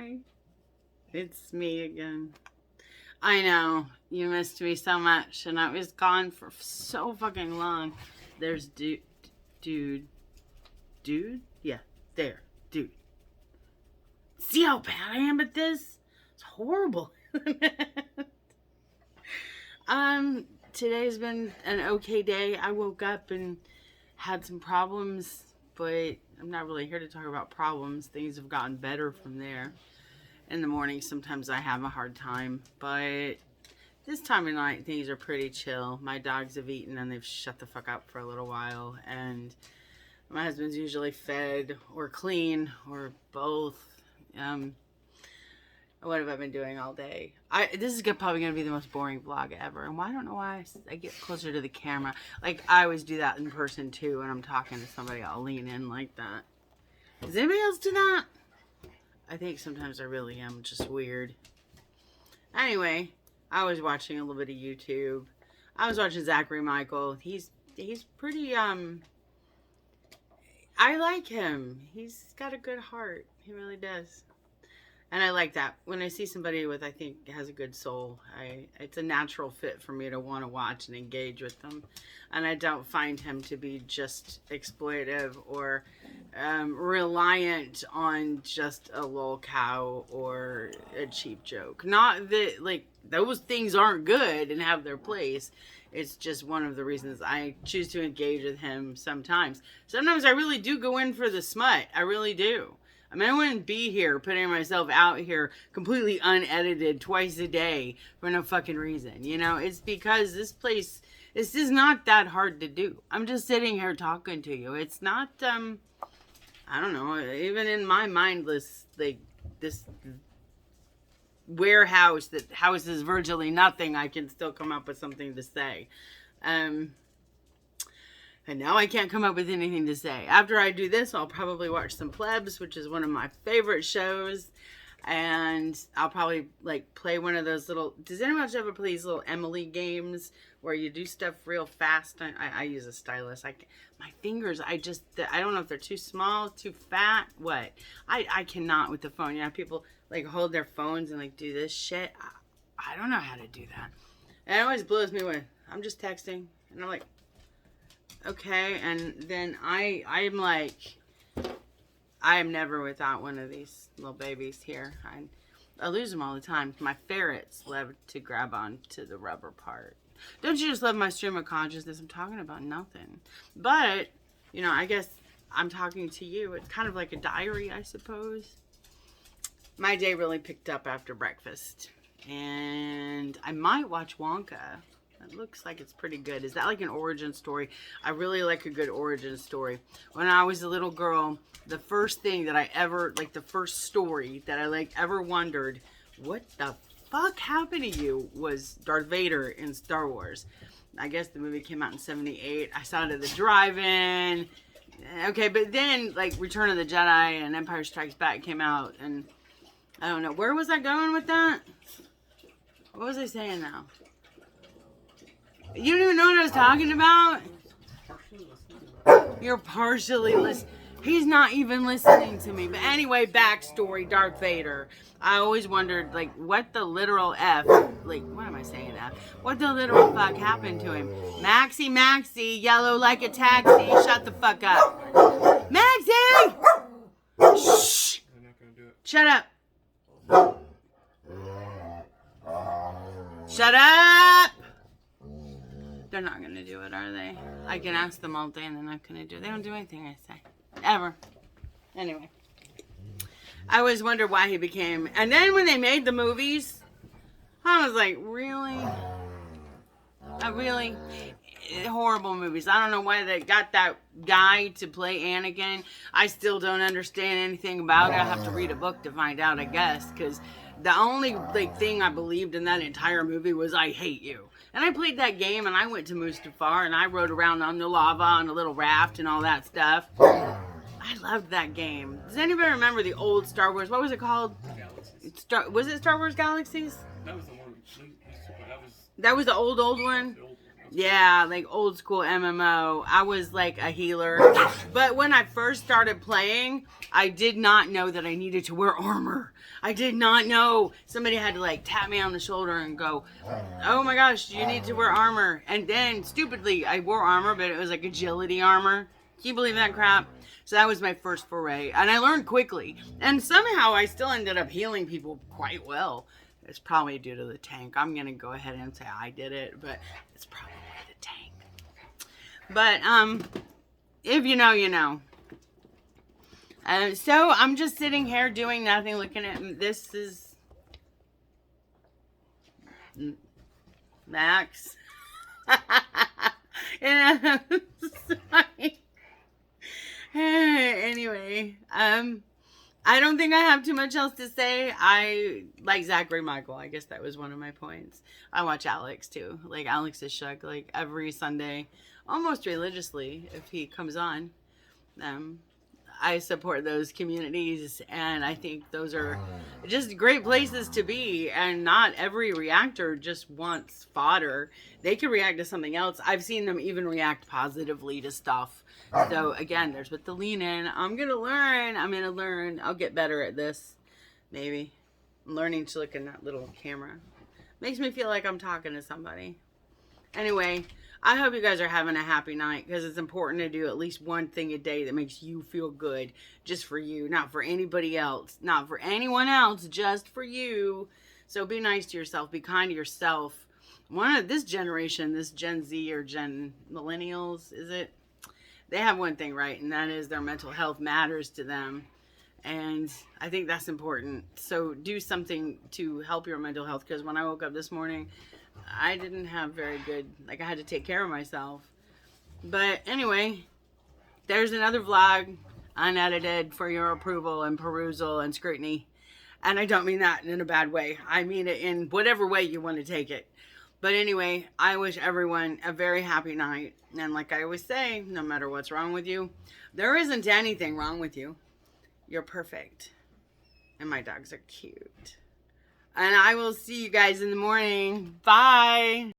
Hi. It's me again. I know. You missed me so much, and I was gone for so fucking long. There's dude? Yeah, there. Dude. See how bad I am at this? It's horrible. Today's been an okay day. I woke up and had some problems, but I'm not really here to talk about problems. Things have gotten better from there. In the morning, sometimes I have a hard time, but this time of night, things are pretty chill. My dogs have eaten and they've shut the fuck up for a little while, and my husband's usually fed or clean or both. What have I been doing all day? This is probably going to be the most boring vlog ever. And I don't know why I get closer to the camera. Like, I always do that in person, too. When I'm talking to somebody, I'll lean in like that. Does anybody else do that? I think sometimes I really am just weird. Anyway, I was watching a little bit of YouTube. I was watching Zachary Michael. He's pretty, I like him. He's got a good heart. He really does. And I like that. When I see somebody with, I think, has a good soul, it's a natural fit for me to want to watch and engage with them. And I don't find him to be just exploitive or reliant on just a lol cow or a cheap joke. Not that, like, those things aren't good and have their place. It's just one of the reasons I choose to engage with him sometimes. Sometimes I really do go in for the smut. I really do. I mean, I wouldn't be here putting myself out here completely unedited twice a day for no fucking reason. You know, it's because this is not that hard to do. I'm just sitting here talking to you. It's not, I don't know, even in my mindless, like, this warehouse that houses virtually nothing, I can still come up with something to say. And now I can't come up with anything to say. After I do this, I'll probably watch some Plebs, which is one of my favorite shows. And I'll probably, like, play one of those little... Does anyone else ever play these little Emily games where you do stuff real fast? I use a stylus. My fingers, I don't know if they're too small, too fat, what. I cannot with the phone. You know, people, like, hold their phones and, like, do this shit. I don't know how to do that. And it always blows me away. I'm just texting. And I'm like... Okay, and then I'm like, I am never without one of these little babies here. I lose them all the time. My ferrets love to grab on to the rubber part. Don't you just love my stream of consciousness? I'm talking about nothing. But, you know, I guess I'm talking to you. It's kind of like a diary, I suppose. My day really picked up after breakfast. And I might watch Wonka. It looks like it's pretty good. Is that like an origin story? I really like a good origin story. When I was a little girl, the first thing that I ever, like the first story that I like ever wondered, what the fuck happened to you, was Darth Vader in Star Wars. I guess the movie came out in 78. I saw it at the drive-in. Okay, but then like Return of the Jedi and Empire Strikes Back came out, and I don't know. Where was I going with that? What was I saying now? You don't even know what I was talking about? You're partially listening. He's not even listening to me. But anyway, backstory, Darth Vader. I always wondered, like, what the literal F, like, what am I saying F? What the literal fuck happened to him? Maxie, yellow like a taxi, shut the fuck up. Maxie! Shh! Shut up. Shut up! They're not going to do it, are they? I can ask them all day and they're not going to do it. They don't do anything I say. Ever. Anyway. I always wondered why he became... And then when they made the movies, I was like, really? Really? Horrible movies. I don't know why they got that guy to play Anakin. I still don't understand anything about it. I have to read a book to find out, I guess. Because the only thing I believed in that entire movie was, I hate you. And I played that game, and I went to Mustafar, and I rode around on the lava on a little raft and all that stuff. I loved that game. Does anybody remember the old Star Wars? What was it called? Galaxies. Was it Star Wars Galaxies? That was the one. That was the old one? Yeah, like old school MMO. I was like a healer. But when I first started playing, I did not know that I needed to wear armor. I did not know. Somebody had to like tap me on the shoulder and go, oh my gosh, you need to wear armor. And then stupidly, I wore armor, but it was like agility armor. Can you believe that crap? So that was my first foray. And I learned quickly. And somehow I still ended up healing people quite well. It's probably due to the tank. I'm going to go ahead and say I did it, but it's probably the tank. But, if you know, you know. So I'm just sitting here doing nothing, looking at, this is Max. And anyway, I don't think I have too much else to say. I like Zachary Michael. I guess that was one of my points. I watch Alex too. Like Alex is Shook, like every Sunday, almost religiously if he comes on. I support those communities, and I think those are just great places to be. And not every reactor just wants fodder. They can react to something else. I've seen them even react positively to stuff. So again, there's with the lean in. I'm gonna learn. I'll get better at this. Maybe I'm learning to look in that little camera. Makes me feel like I'm talking to somebody. Anyway, I hope you guys are having a happy night, because it's important to do at least one thing a day that makes you feel good, just for you, not for anybody else, not for anyone else, just for you. So be nice to yourself, be kind to yourself. One of this generation, this Gen Z or Gen Millennials, is it? They have one thing right, and that is their mental health matters to them. And I think that's important. So do something to help your mental health, because when I woke up this morning, I didn't have very good, like I had to take care of myself. But anyway, there's another vlog, unedited, for your approval and perusal and scrutiny. And I don't mean that in a bad way. I mean it in whatever way you want to take it. But anyway, I wish everyone a very happy night. And like I always say, no matter what's wrong with you, there isn't anything wrong with you. You're perfect. And my dogs are cute. And I will see you guys in the morning. Bye.